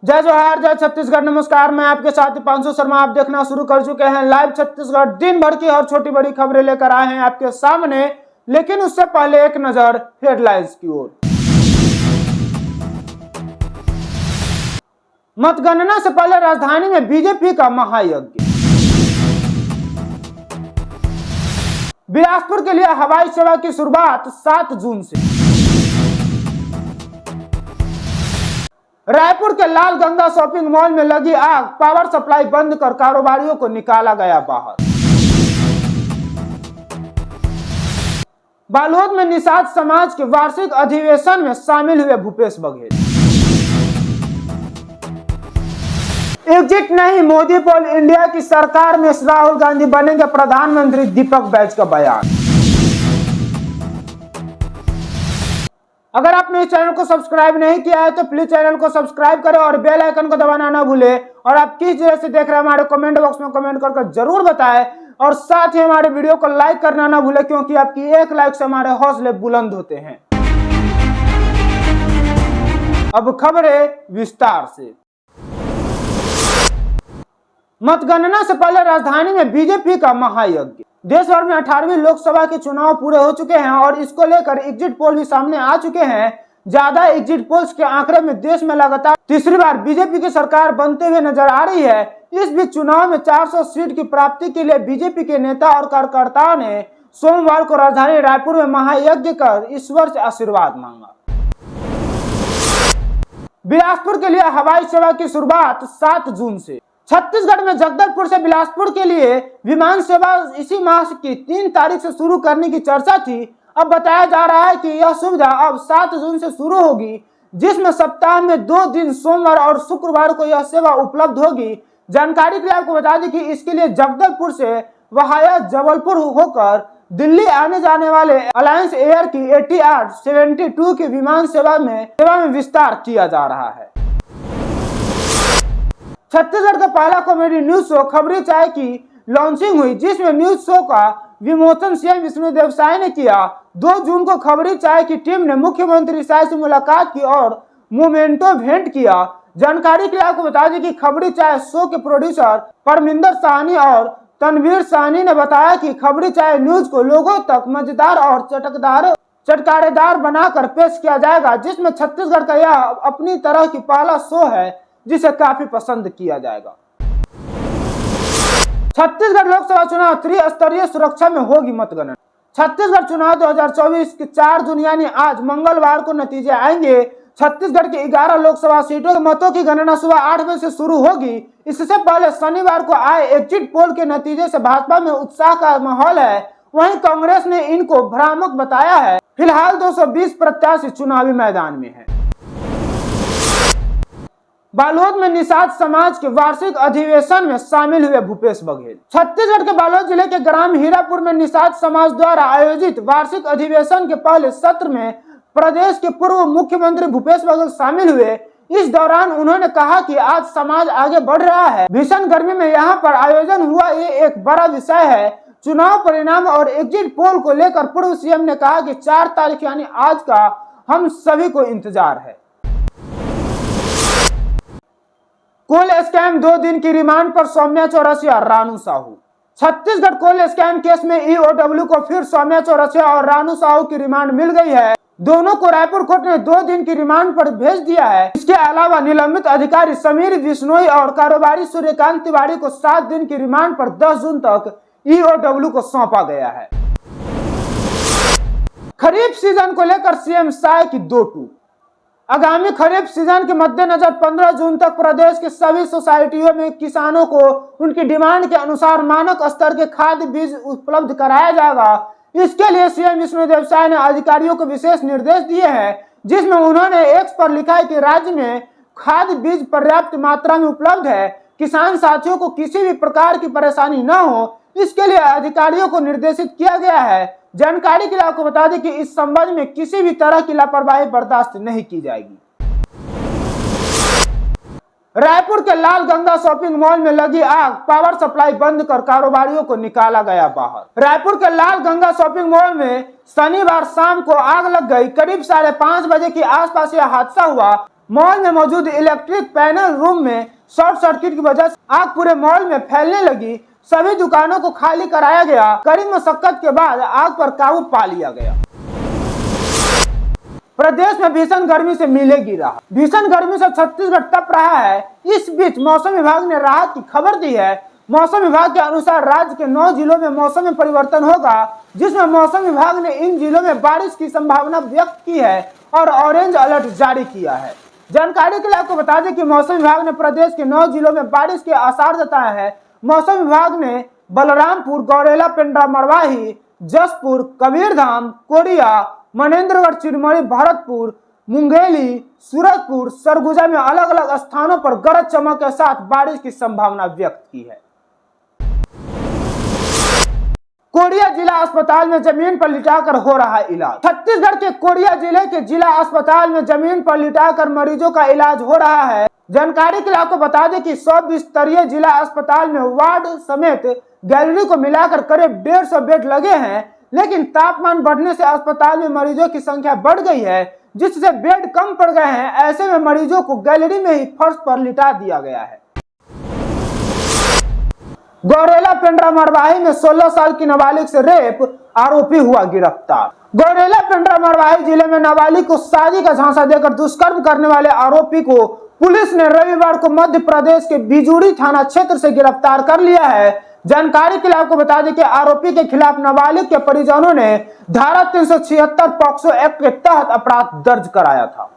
जय जोहार, जय छत्तीसगढ़। नमस्कार, मैं आपके साथ पांशु शर्मा। आप देखना शुरू कर चुके हैं लाइव छत्तीसगढ़। दिन भर की हर छोटी बड़ी खबरें लेकर आए हैं आपके सामने, लेकिन उससे पहले एक नजर हेडलाइंस की ओर। मतगणना से पहले राजधानी में बीजेपी का महायज्ञ। बिलासपुर के लिए हवाई सेवा की शुरुआत 7 जून से। रायपुर के लाल गंगा शॉपिंग मॉल में लगी आग, पावर सप्लाई बंद कर कारोबारियों को निकाला गया बाहर। बालोद में निषाद समाज के वार्षिक अधिवेशन में शामिल हुए भूपेश बघेल। एग्जिट नहीं, मोदी पोल इंडिया की सरकार में राहुल गांधी बनेंगे प्रधानमंत्री, दीपक बैज का बयान। अगर आपने इस चैनल को सब्सक्राइब नहीं किया है तो प्लीज चैनल को सब्सक्राइब करें और बेल आइकन को दबाना ना भूलें। और आप किस जगह से देख रहे हैं हमारे कमेंट बॉक्स में कमेंट करके जरूर बताएं। और साथ ही हमारे वीडियो को लाइक करना ना भूलें, क्योंकि आपकी एक लाइक से हमारे हौसले बुलंद होते हैं। अब खबरें विस्तार से। मतगणना से पहले राजधानी में बीजेपी का महायज्ञ। देश भर में 18वीं लोकसभा के चुनाव पूरे हो चुके हैं और इसको लेकर एग्जिट पोल भी सामने आ चुके हैं। ज्यादा एग्जिट पोल्स के आंकड़े में देश में लगातार तीसरी बार बीजेपी की सरकार बनते हुए नजर आ रही है। इस बीच चुनाव में 400 सीट की प्राप्ति के लिए बीजेपी के नेता और कार्यकर्ताओं ने सोमवार को राजधानी रायपुर में महायज्ञ कर ईश्वर से आशीर्वाद मांगा। बिलासपुर के लिए हवाई सेवा की शुरुआत 7 जून से। छत्तीसगढ़ में जगदलपुर से बिलासपुर के लिए विमान सेवा इसी माह की 3 तारीख से शुरू करने की चर्चा थी। अब बताया जा रहा है कि यह सुविधा अब 7 जून से शुरू होगी, जिसमें सप्ताह में 2 दिन सोमवार और शुक्रवार को यह सेवा उपलब्ध होगी। जानकारी के लिए आपको बता दें कि इसके लिए जगदलपुर से वहाया जबलपुर होकर दिल्ली आने जाने वाले अलायंस एयर की ATR 72 की विमान सेवा में विस्तार किया जा रहा है। छत्तीसगढ़ का पहला कॉमेडी न्यूज शो खबरी चाय की लॉन्चिंग हुई, जिसमें न्यूज शो का विमोचन सीएम विष्णुदेव साय ने किया। 2 जून को खबरी चाय की टीम ने मुख्यमंत्री साय से मुलाकात की और मोमेंटो भेंट किया। जानकारी के लिए आपको बता दें कि खबरी चाय शो के प्रोड्यूसर परमिंदर साहनी और तनवीर साहनी ने बताया कि खबरी चाय न्यूज को लोगों तक मजेदार और चटकारेदार बनाकर पेश किया जाएगा, जिसमें छत्तीसगढ़ का यह अपनी तरह की पहला शो है जिसे काफी पसंद किया जाएगा। छत्तीसगढ़ लोकसभा चुनाव त्रिस्तरीय सुरक्षा में होगी मतगणना। छत्तीसगढ़ चुनाव 2024 के 4 जून यानी आज मंगलवार को नतीजे आएंगे। छत्तीसगढ़ की 11 लोकसभा सीटों के मतों की गणना सुबह 8 बजे से शुरू होगी। इससे पहले शनिवार को आए एग्जिट पोल के नतीजे से भाजपा में उत्साह का माहौल है, वहीं कांग्रेस ने इनको भ्रामक बताया है। फिलहाल 220 प्रत्याशी चुनावी मैदान में है। बालोद में निषाद समाज के वार्षिक अधिवेशन में शामिल हुए भूपेश बघेल। छत्तीसगढ़ के बालोद जिले के ग्राम हीरापुर में निषाद समाज द्वारा आयोजित वार्षिक अधिवेशन के पहले सत्र में प्रदेश के पूर्व मुख्यमंत्री भूपेश बघेल शामिल हुए। इस दौरान उन्होंने कहा कि आज समाज आगे बढ़ रहा है। भीषण गर्मी में यहाँ पर आयोजन हुआ, ये एक बड़ा विषय है। चुनाव परिणाम और एग्जिट पोल को लेकर पूर्व सीएम ने कहा कि 4 तारीख यानी आज का हम सभी को इंतजार है। कोल स्कैम 2 दिन की रिमांड पर सौम्या चौरसिया, रानू साहू। छत्तीसगढ़ कोल स्कैम केस में EOW को फिर सौम्या चौरसिया और रानू साहू की रिमांड मिल गई है। दोनों को रायपुर कोर्ट ने 2 दिन की रिमांड पर भेज दिया है। इसके अलावा निलंबित अधिकारी समीर बिश्नोई और कारोबारी सूर्यकांत तिवारी को 7 दिन की रिमांड पर 10 जून तक EOW को सौंपा गया है। खरीफ सीजन को लेकर सीएम साय की 2 टूक। आगामी खरीफ सीजन के मद्देनजर 15 जून तक प्रदेश के सभी सोसाइटियों में किसानों को उनकी डिमांड के अनुसार मानक स्तर के खाद्य बीज उपलब्ध कराया जाएगा। इसके लिए सीएम विष्णुदेव साय ने अधिकारियों को विशेष निर्देश दिए हैं, जिसमें उन्होंने एक्स पर लिखा है कि राज्य में खाद्य बीज पर्याप्त मात्रा में उपलब्ध है। किसान साथियों को किसी भी प्रकार की परेशानी न हो, इसके लिए अधिकारियों को निर्देशित किया गया है। जानकारी के लिए आपको बता दें कि इस संबंध में किसी भी तरह की लापरवाही बर्दाश्त नहीं की जाएगी। रायपुर के लाल गंगा शॉपिंग मॉल में लगी आग, पावर सप्लाई बंद कर कारोबारियों को निकाला गया बाहर। रायपुर के लाल गंगा शॉपिंग मॉल में शनिवार शाम को आग लग गई। करीब 5:30 बजे के आसपास यह हादसा हुआ। मॉल में मौजूद इलेक्ट्रिक पैनल रूम में शॉर्ट सर्किट की वजह से आग पूरे मॉल में फैलने लगी। सभी दुकानों को खाली कराया गया। कड़ी मशक्कत के बाद आग पर काबू पा लिया गया। प्रदेश में भीषण गर्मी से मिलेगी राहत। भीषण गर्मी से छत्तीसगढ़ तप रहा है। इस बीच मौसम विभाग ने राहत की खबर दी है। मौसम विभाग के अनुसार राज्य के 9 जिलों में मौसम में परिवर्तन होगा, जिसमें मौसम विभाग ने इन जिलों में बारिश की संभावना व्यक्त की है और ऑरेंज अलर्ट जारी किया है। जानकारी के लिए आपको बता दें कि मौसम विभाग ने प्रदेश के 9 जिलों में बारिश के आसार जताए हैं। मौसम विभाग ने बलरामपुर, गौरेला, पेंड्रा, मरवाही, जसपुर, कबीरधाम, कोरिया, मनेन्द्रगढ़, चिरमौली, भरतपुर, मुंगेली, सूरजपुर, सरगुजा में अलग अलग स्थानों पर गरज चमक के साथ बारिश की संभावना व्यक्त की है। कोरिया जिला अस्पताल में जमीन पर लिटाकर हो रहा इलाज। छत्तीसगढ़ के कोरिया जिले के जिला अस्पताल में जमीन पर लिटाकर मरीजों का इलाज हो रहा है। जानकारी के लिए आपको बता दें कि 100 बिस्तरीय जिला अस्पताल में वार्ड समेत गैलरी को मिलाकर करीब 150 बेड लगे हैं, लेकिन तापमान बढ़ने से अस्पताल में मरीजों की संख्या बढ़ गई है, जिससे बेड कम पड़ गए हैं। ऐसे में मरीजों को गैलरी में ही फर्श पर लिटा दिया गया है। गौरेला, पेंड्रा, मरवाही में 16 साल की नाबालिग से रेप आरोपी हुआ गिरफ्तार। गौरेला, पेंड्रा, मरवाही जिले में नाबालिग को शादी का झांसा देकर दुष्कर्म करने वाले आरोपी को पुलिस ने रविवार को मध्य प्रदेश के बिजुड़ी थाना क्षेत्र से गिरफ्तार कर लिया है। जानकारी के लिए आपको बता दें कि आरोपी के खिलाफ नाबालिग के परिजनों ने धारा 376 पॉक्सो एक्ट के तहत अपराध दर्ज कराया था।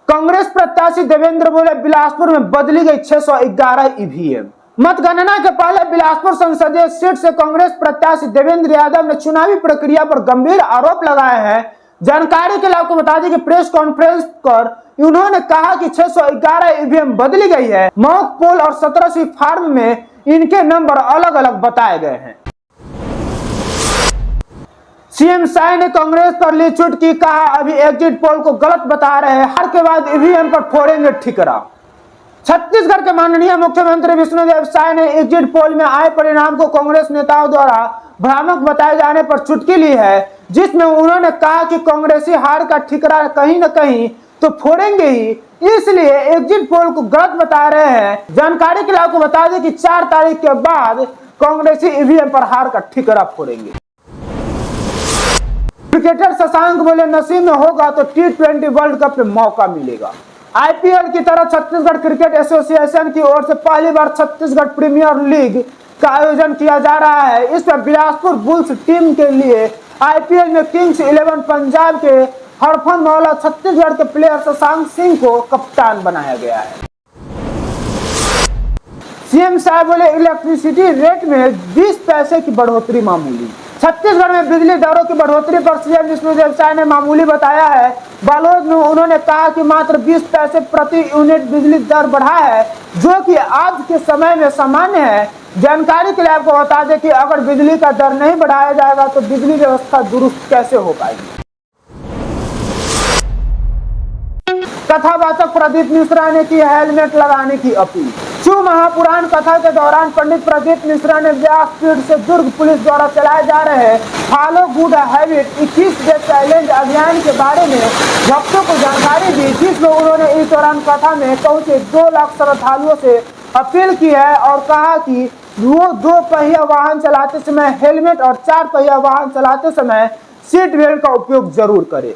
कांग्रेस प्रत्याशी देवेंद्र बोले बिलासपुर में बदली गई 611 ईवीएम। मतगणना के पहले बिलासपुर संसदीय सीट से कांग्रेस प्रत्याशी देवेंद्र यादव ने चुनावी प्रक्रिया पर गंभीर आरोप लगाए हैं। जानकारी के लिए आपको बता दें कि प्रेस कॉन्फ्रेंस कर उन्होंने कहा कि 611 ईवीएम बदली गई है। मॉक पोल और 17सी फार्म में इनके नंबर अलग अलग बताए गए हैं। सीएम साय ने कांग्रेस पर ली चुटकी, कहा अभी एग्जिट पोल को गलत बता रहे हैं, हार के बाद ईवीएम पर फोड़ेंगे ठिकरा। छत्तीसगढ़ के माननीय मुख्यमंत्री विष्णुदेव साय ने एग्जिट पोल में आए परिणाम को कांग्रेस नेताओं द्वारा भ्रामक बताए जाने पर चुटकी ली है, जिसमें उन्होंने कहा कि कांग्रेसी हार का ठिकरा कहीं न कहीं तो फोड़ेंगे ही, इसलिए एग्जिट पोल को गलत बता रहे हैं। जानकारी के लिए आपको बता दें कि 4 तारीख के बाद कांग्रेसी ईवीएम पर हार का ठिकरा फोड़ेंगे। क्रिकेटर शशांक बोले नसीब में होगा तो T20 वर्ल्ड कप में मौका मिलेगा। आईपीएल की तरह छत्तीसगढ़ क्रिकेट एसोसिएशन की ओर से पहली बार छत्तीसगढ़ प्रीमियर लीग का आयोजन किया जा रहा है। इसमें बिलासपुर बुल्स टीम के लिए आईपीएल में किंग्स 11 पंजाब के हरफन मौला छत्तीसगढ़ के प्लेयर शशांक सिंह को कप्तान बनाया गया है। सीएम साहब बोले इलेक्ट्रिसिटी रेट में 20 पैसे की बढ़ोतरी मामूली। छत्तीसगढ़ में बिजली दरों की बढ़ोतरी पर सीएम विष्णुदेव साय ने मामूली बताया है। बालोद में उन्होंने कहा कि मात्र 20 पैसे प्रति यूनिट बिजली दर बढ़ा है, जो कि आज के समय में सामान्य है। जानकारी के लिए आपको बता दें कि अगर बिजली का दर नहीं बढ़ाया जाएगा तो बिजली व्यवस्था दुरुस्त कैसे हो पाएगी। कथावाचक प्रदीप मिश्रा ने की हेलमेट लगाने की अपील। शिव महापुराण कथा के दौरान पंडित प्रदीप मिश्रा ने व्यासपीठ से दुर्ग पुलिस द्वारा चलाए जा रहे follow good habit 21 day challenge अभियान के बारे में भक्तों को जानकारी दी, जिसमें उन्होंने इस दौरान कथा में पहुंचे 2 लाख श्रद्धालुओं से अपील की है और कहा कि वो 2 पहिया वाहन चलाते समय हेलमेट और 4 पहिया वाहन चलाते समय सीट बेल्ट का उपयोग जरूर करें।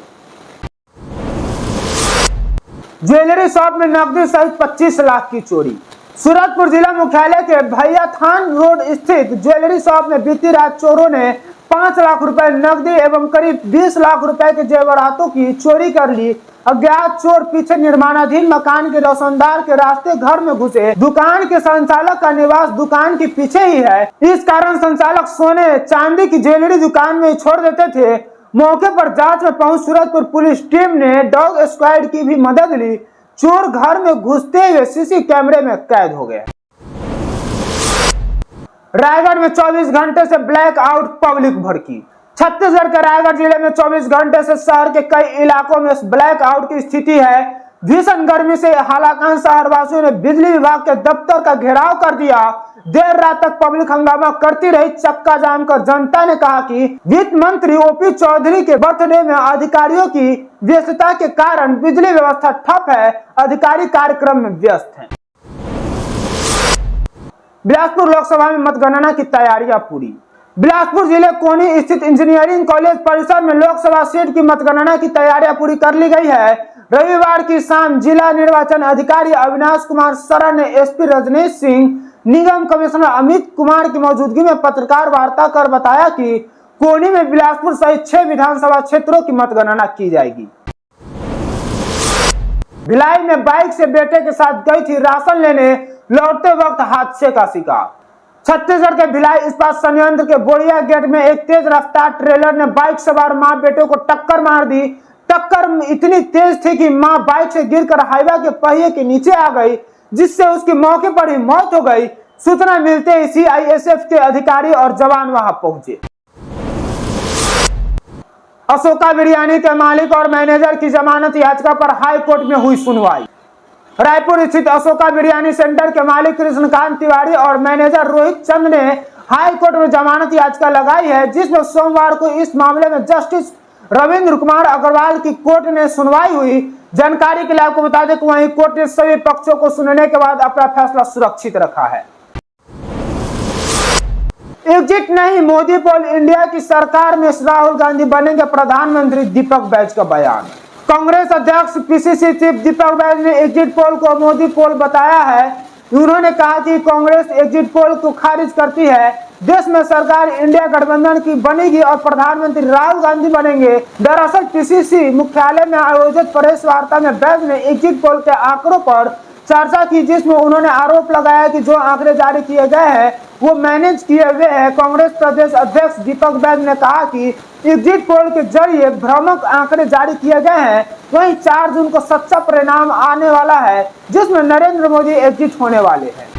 ज्वेलरी शॉप में नकदी सहित 25 लाख की चोरी। सूरजपुर जिला मुख्यालय के भैया थान रोड स्थित ज्वेलरी शॉप में बीती रात चोरों ने 5 लाख रुपए नकदी एवं करीब 20 लाख रुपए के जेवरातों की चोरी कर ली। अज्ञात चोर पीछे निर्माणाधीन मकान के रोशनदार के रास्ते घर में घुसे। दुकान के संचालक का निवास दुकान के पीछे ही है, इस कारण संचालक सोने चांदी की ज्वेलरी दुकान में छोड़ देते थे। मौके पर जांच में पहुंच सूरजपुर पुलिस टीम ने डॉग स्क्वाड की भी मदद ली। चोर घर में घुसते हुए सीसी कैमरे में कैद हो गए। रायगढ़ में 24 घंटे से ब्लैक आउट, पब्लिक भड़की। छत्तीसगढ़ के रायगढ़ जिले में 24 घंटे से शहर के कई इलाकों में ब्लैक आउट की स्थिति है, भीषण गर्मी से हालाकान शहरवासियों ने बिजली विभाग के दफ्तर का घेराव कर दिया। देर रात तक पब्लिक हंगामा करती रही। चक्का जाम कर जनता ने कहा कि वित्त मंत्री ओपी चौधरी के बर्थडे में अधिकारियों की व्यस्तता के कारण बिजली व्यवस्था ठप है। अधिकारी कार्यक्रम में व्यस्त हैं। बिलासपुर लोकसभा में मतगणना की तैयारियां पूरी। बिलासपुर जिले कोनी स्थित इंजीनियरिंग कॉलेज परिसर में लोकसभा सीट की मतगणना की तैयारियां पूरी कर ली गई है। रविवार की शाम जिला निर्वाचन अधिकारी अविनाश कुमार शरण ने एसपी रजनीश सिंह, निगम कमिश्नर अमित कुमार की मौजूदगी में पत्रकार वार्ता कर बताया कि कोनी में बिलासपुर सहित 6 विधानसभा क्षेत्रों की मतगणना की जाएगी। भिलाई में बाइक से बेटे के साथ गई थी राशन लेने, लौटते वक्त हादसे का शिकार। छत्तीसगढ़ के भिलाई इस्पात संयंत्र के बोरिया गेट में एक तेज रफ्तार ट्रेलर ने बाइक सवार मां बेटे को टक्कर मार दी। टक्कर इतनी तेज थी कि मां बाइक से गिरकर हाईवे के पहिए के नीचे आ गई, जिससे उसकी मौके पर ही मौत हो गई। सूचना मिलते ही सीआईएसएफ के अधिकारी और जवान वहां पहुंचे। अशोका बिरयानी के मालिक और मैनेजर की जमानत याचिका पर हाई कोर्ट में हुई सुनवाई। रायपुर स्थित अशोका बिरयानी सेंटर के मालिक कृष्णकांत तिवारी और मैनेजर रोहित चंद ने हाई कोर्ट में जमानत याचिका लगाई है, जिसमें सोमवार को इस मामले में जस्टिस रविंद्र कुमार अग्रवाल की कोर्ट ने सुनवाई हुई। जानकारी के लिए आपको बता दें कि वहीं कोर्ट ने सभी पक्षों को सुनने के बाद अपना फैसला सुरक्षित रखा है। एग्जिट नहीं, मोदी पोल इंडिया की सरकार में राहुल गांधी बनेंगे प्रधानमंत्री, दीपक बैज का बयान। कांग्रेस अध्यक्ष पीसीसी चीफ दीपक बैज ने एग्जिट पोल को मोदी पोल बताया है। उन्होंने कहा कि कांग्रेस एग्जिट पोल को खारिज करती है। देश में सरकार इंडिया गठबंधन की बनेगी और प्रधानमंत्री राहुल गांधी बनेंगे। दरअसल पीसीसी मुख्यालय में आयोजित प्रेस वार्ता में बैज ने एग्जिट पोल के आंकड़ों पर चर्चा की, जिसमें उन्होंने आरोप लगाया कि जो आंकड़े जारी किए गए हैं वो मैनेज किए हुए हैं। कांग्रेस प्रदेश अध्यक्ष दीपक बैज ने कहा कि एग्जिट पोल के जरिए भ्रामक आंकड़े जारी किए गए हैं। वहीं 4 जून को सच्चा परिणाम आने वाला है, जिसमें नरेंद्र मोदी एग्जिट होने वाले हैं।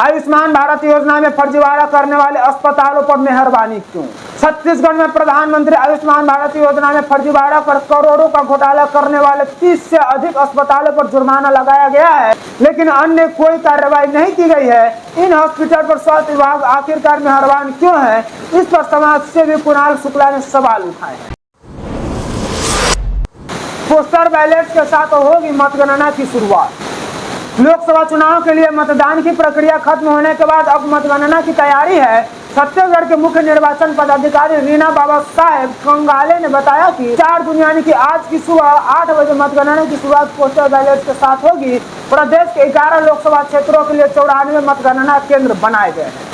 आयुष्मान भारत योजना में फर्जीवाड़ा करने वाले अस्पतालों पर मेहरबानी क्यों? छत्तीसगढ़ में प्रधानमंत्री आयुष्मान भारत योजना में फर्जीवाड़ा कर करोड़ों का घोटाला करने वाले 30 से अधिक अस्पतालों पर जुर्माना लगाया गया है, लेकिन अन्य कोई कार्रवाई नहीं की गई है। इन हॉस्पिटल पर स्वास्थ्य विभाग आखिरकार मेहरबान क्यों है? इस पर समाज सेवी कुणाल शुक्ला ने सवाल उठाए हैं। पोस्टल बैलेट के साथ होगी मतगणना की शुरुआत। लोकसभा चुनाव के लिए मतदान की प्रक्रिया खत्म होने के बाद अब मतगणना की तैयारी है। छत्तीसगढ़ के मुख्य निर्वाचन पदाधिकारी रीना बाबा साहेब कंगाले ने बताया कि 4 जून यानी कि आज की सुबह 8 बजे मतगणना की शुरुआत पोस्टल बैलेट के साथ होगी। प्रदेश के 11 लोकसभा क्षेत्रों के लिए 94 मतगणना केंद्र बनाए गए हैं।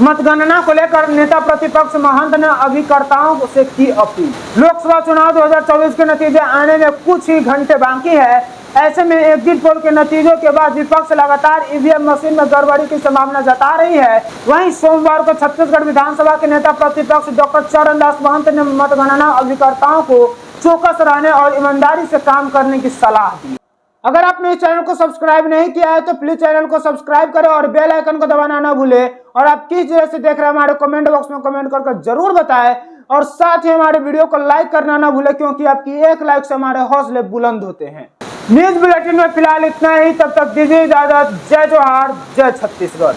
मतगणना को लेकर नेता प्रतिपक्ष महंत ने अभिकर्ताओं से की अपील। लोकसभा चुनाव 2024 के नतीजे आने में कुछ ही घंटे बाकी है। ऐसे में एग्जिट पोल के नतीजों के बाद विपक्ष लगातार ईवीएम मशीन में गड़बड़ी की संभावना जता रही है। वहीं सोमवार को छत्तीसगढ़ विधानसभा के नेता प्रतिपक्ष डॉक्टर चरणदास महंत ने मतगणना अभिकर्ताओं को चौकस रहने और ईमानदारी से काम करने की सलाह दी। अगर आपने इस चैनल को सब्सक्राइब नहीं किया है तो प्लीज चैनल को सब्सक्राइब करें और बेल आइकन को दबाना न भूलें। और आप किस जगह से देख रहे हैं हमारे कमेंट बॉक्स में कमेंट करके जरूर बताएं। और साथ ही हमारे वीडियो को लाइक करना न भूलें, क्योंकि आपकी एक लाइक से हमारे हौसले बुलंद होते हैं। न्यूज बुलेटिन में फिलहाल इतना ही। तब तक दीजिए इजाजत। जय जोहार, जय छत्तीसगढ़।